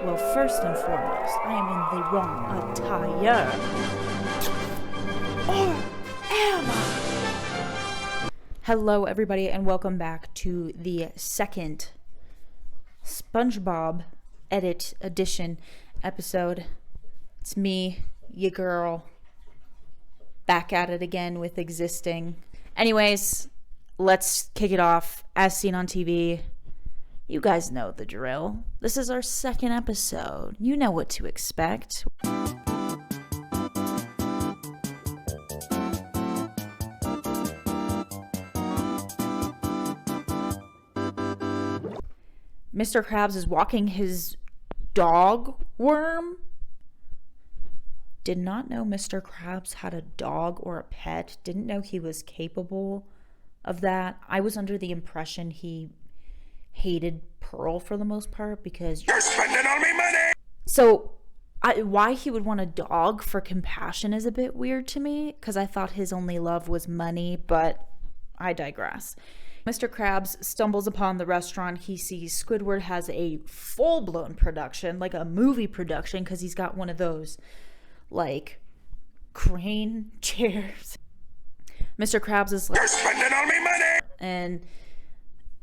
Well, first and foremost, I am in the wrong attire. Or am I? Hello, everybody, and welcome back to the second Spongebob Edit Edition episode. It's me, your girl, back at it again with existing. Anyways, let's kick it off. As seen on TV, you guys know the drill. This is our second episode. You know what to expect. Mr. Krabs is walking his dog worm. Did not know Mr. Krabs had a dog or a pet. Didn't know he was capable of that. I was under the impression he hated Pearl for the most part because you're spending all my money. So why he would want a dog for compassion is a bit weird to me, because I thought his only love was money, but I digress. Mr. Krabs stumbles upon the restaurant. He sees Squidward has a full-blown production, like a movie production, because he's got one of those like crane chairs. Mr. Krabs is like, you're spending all my money, and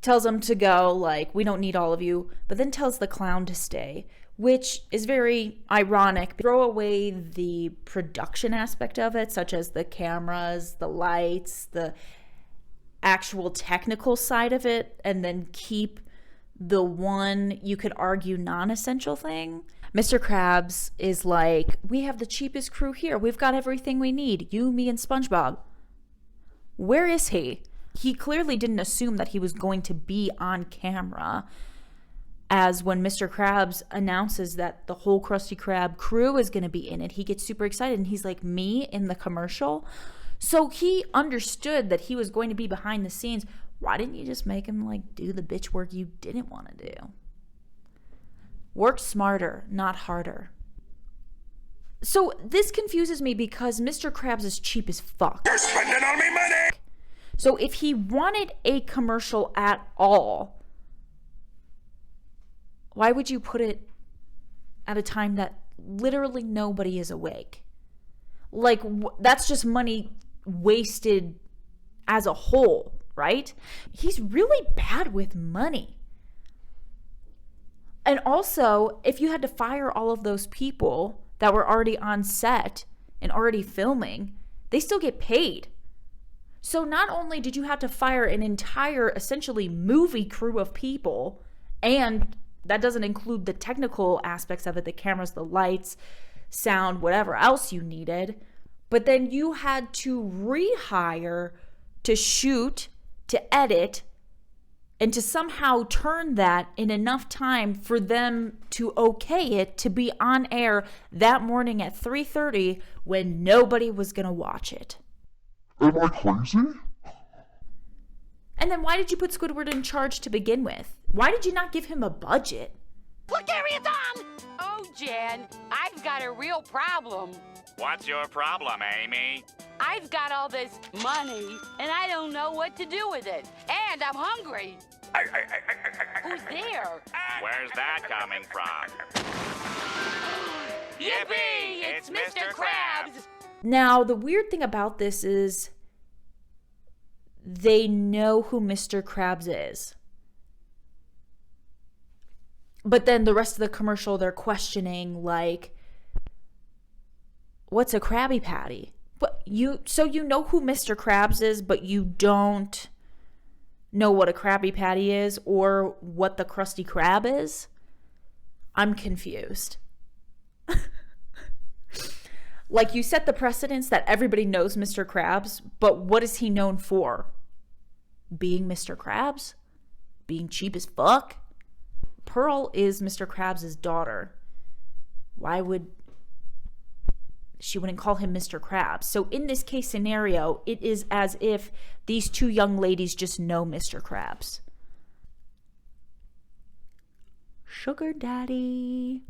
tells him to go, like, we don't need all of you, but then tells the clown to stay, which is very ironic. Throw away the production aspect of it, such as the cameras, the lights, the actual technical side of it, and then keep the one, you could argue, non-essential thing. Mr. Krabs is like, we have the cheapest crew here. We've got everything we need. You, me, and SpongeBob. Where is he? He clearly didn't assume that he was going to be on camera, as when Mr. Krabs announces that the whole Krusty Krab crew is going to be in it, he gets super excited and he's like, me in the commercial? So he understood that he was going to be behind the scenes. Why didn't you just make him like do the bitch work you didn't want to do? Work smarter, not harder. So this confuses me because Mr. Krabs is cheap as fuck. you're spending all my money. So if he wanted a commercial at all, why would you put it at a time that literally nobody is awake? Like, that's just money wasted as a whole, right? He's really bad with money. And also, if you had to fire all of those people that were already on set and already filming, they still get paid. So not only did you have to fire an entire, essentially, movie crew of people, and that doesn't include the technical aspects of it, the cameras, the lights, sound, whatever else you needed, but then you had to rehire to shoot, to edit, and to somehow turn that in enough time for them to okay it to be on air that morning at 3:30 when nobody was going to watch it. Am I crazy? And then why did you put Squidward in charge to begin with? Why did you not give him a budget? Look, Carry it on! Oh, Jan, I've got a real problem. What's your problem, Amy? I've got all this money, and I don't know what to do with it. And I'm hungry. Who's there? Where's that coming from? Yippee! It's Mr. Krabs! Now, the weird thing about this is they know who Mr. Krabs is. But then the rest of the commercial, they're questioning, like, what's a Krabby Patty? So you know who Mr. Krabs is, but you don't know what a Krabby Patty is or what the Krusty Krab is? I'm confused. Like, you set the precedence that everybody knows Mr. Krabs, but what is he known for? Being Mr. Krabs? Being cheap as fuck? Pearl is Mr. Krabs' daughter. Why would she wouldn't call him Mr. Krabs? So in this case scenario, it is as if these two young ladies just know Mr. Krabs. Sugar daddy.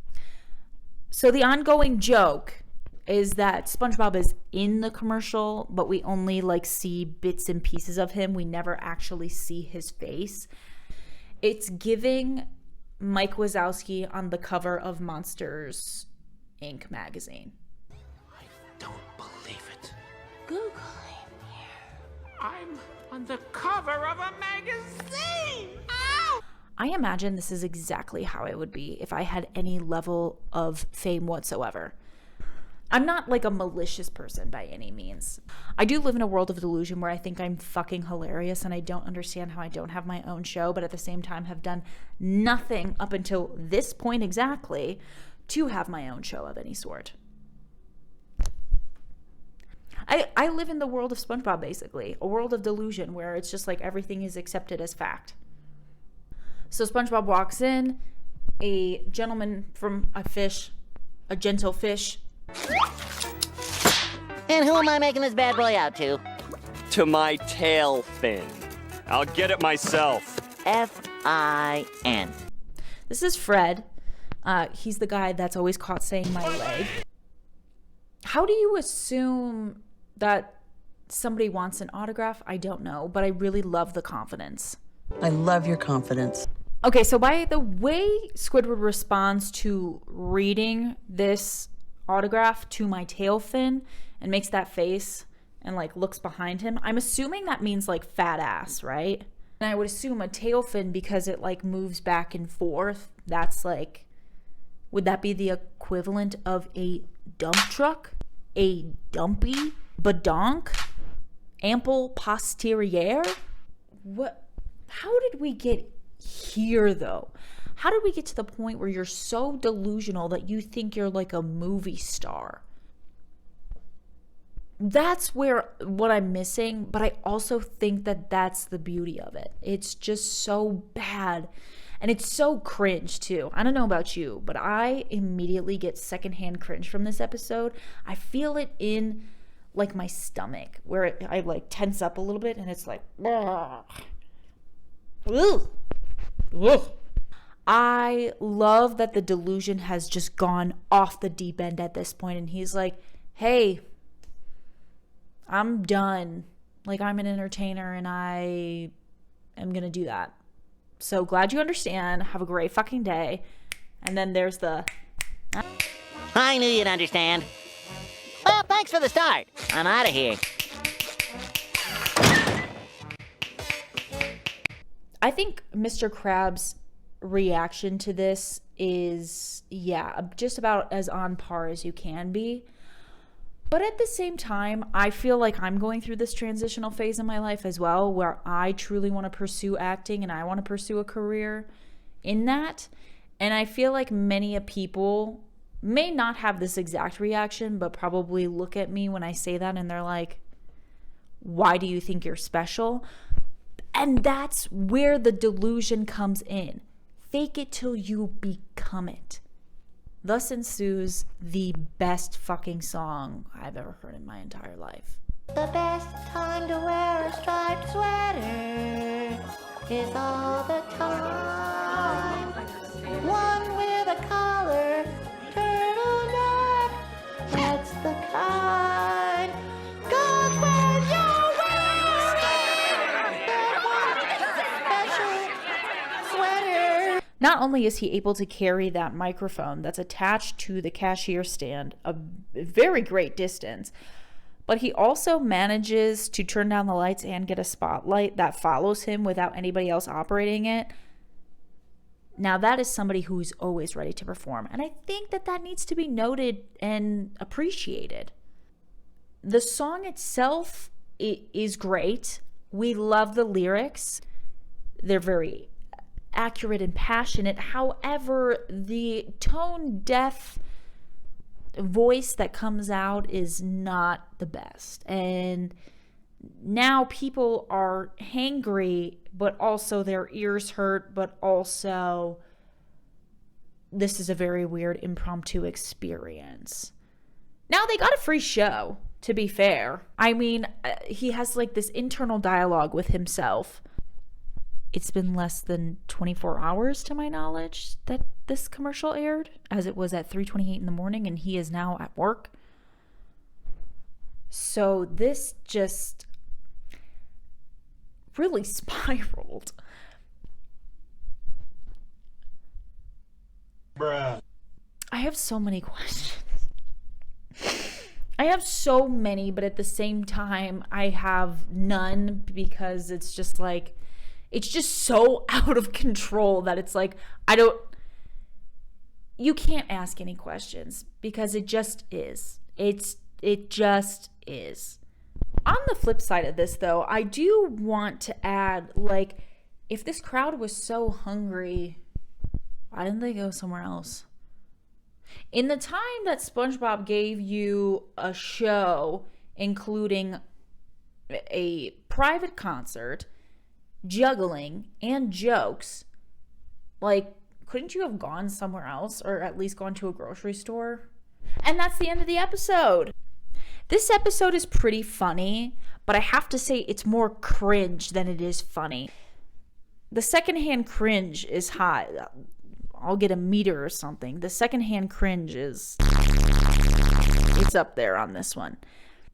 So the ongoing joke is that SpongeBob is in the commercial, but we only see bits and pieces of him. We never actually see his face. It's giving Mike Wazowski on the cover of Monsters, Inc. magazine. I don't believe it. Googling here. I'm on the cover of a magazine! Ow! I imagine this is exactly how it would be if I had any level of fame whatsoever. I'm not like a malicious person by any means. I do live in a world of delusion where I think I'm fucking hilarious and I don't understand how I don't have my own show, but at the same time have done nothing up until this point exactly to have my own show of any sort. I live in the world of Spongebob, basically. A world of delusion where it's just like everything is accepted as fact. So SpongeBob walks in, a gentleman from a gentle fish. And who am I making this bad boy out to? To my tail fin. I'll get it myself. F-I-N. This is Fred. He's the guy that's always caught saying my leg. How do you assume that somebody wants an autograph? I don't know, but I really love the confidence. I love your confidence. Okay, so by the way Squidward responds to reading this autograph to my tail fin and makes that face and like looks behind him, I'm assuming that means like fat ass, right? And I would assume a tail fin because it like moves back and forth. That's like, would that be the equivalent of a dump truck? A dumpy? Badonk? Ample posterior? What? How did we get here though? How did we get to the point where you're so delusional that you think you're like a movie star? That's what I'm missing, but I also think that that's the beauty of it. It's just so bad. And it's so cringe too. I don't know about you, but I immediately get secondhand cringe from this episode. I feel it in like my stomach where I like tense up a little bit and it's like, ugh. Ugh. I love that the delusion has just gone off the deep end at this point, and he's like, hey, I'm done. Like, I'm an entertainer and I am gonna do that. So glad you understand. Have a great fucking day. And then there's the I knew you'd understand. Well, thanks for the start. I'm out of here. I think Mr. Krabs' reaction to this is, yeah, just about as on par as you can be. But at the same time, I feel like I'm going through this transitional phase in my life as well, where I truly want to pursue acting and I want to pursue a career in that. And I feel like many people may not have this exact reaction, but probably look at me when I say that and they're like, why do you think you're special? And that's where the delusion comes in. Fake it till you become it. Thus ensues the best fucking song I've ever heard in my entire life. The best time to wear a striped sweater is all the time. One with a collar, turtleneck, that's the kind. Goes where you wear special sweater. Not only is he able to carry that microphone that's attached to the cashier stand a very great distance, but he also manages to turn down the lights and get a spotlight that follows him without anybody else operating it. Now that is somebody who's always ready to perform, and I think that that needs to be noted and appreciated. The song itself is great. We love the lyrics. They're very accurate and passionate. However, the tone deaf voice that comes out is not the best. And now people are hangry, but also their ears hurt, but also this is a very weird impromptu experience. Now they got a free show, to be fair. I mean, he has like this internal dialogue with himself. It's been less than 24 hours to my knowledge that this commercial aired, as it was at 3:28 in the morning and he is now at work. So this just really spiraled. have so many questions. I have so many, but at the same time, I have none because it's just like, it's just so out of control that it's like, you can't ask any questions because it just is. It just is. On the flip side of this, though, I do want to add, like, if this crowd was so hungry, why didn't they go somewhere else? In the time that SpongeBob gave you a show, including a private concert, juggling, and jokes, like, couldn't you have gone somewhere else or at least gone to a grocery store? And that's the end of the episode. This episode is pretty funny, but I have to say it's more cringe than it is funny. The secondhand cringe is high. I'll get a meter or something. The secondhand cringe it's up there on this one.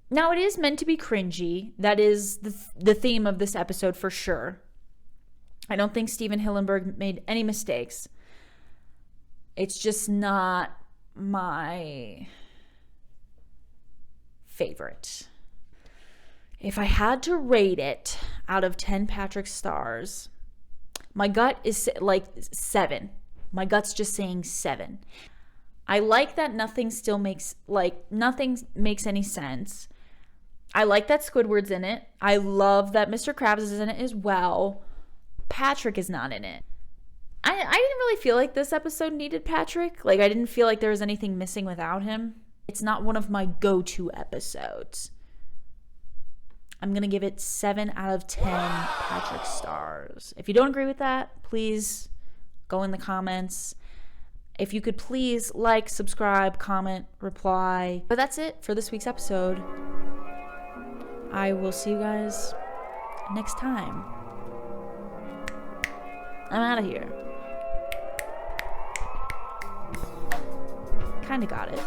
Now, it is meant to be cringy. That is the theme of this episode for sure. I don't think Steven Hillenburg made any mistakes. It's just not my favorite. If I had to rate it out of 10 Patrick stars, my gut is like 7. My gut's just saying 7. I like that nothing makes any sense. I like that Squidward's in it. I love that Mr. Krabs is in it as well. Patrick is not in it. I didn't really feel like this episode needed Patrick. Like, I didn't feel like there was anything missing without him. It's not one of my go-to episodes. I'm going to give it 7 out of 10 Patrick stars. If you don't agree with that, please go in the comments. If you could please like, subscribe, comment, reply. But that's it for this week's episode. I will see you guys next time. I'm out of here. Kinda got it.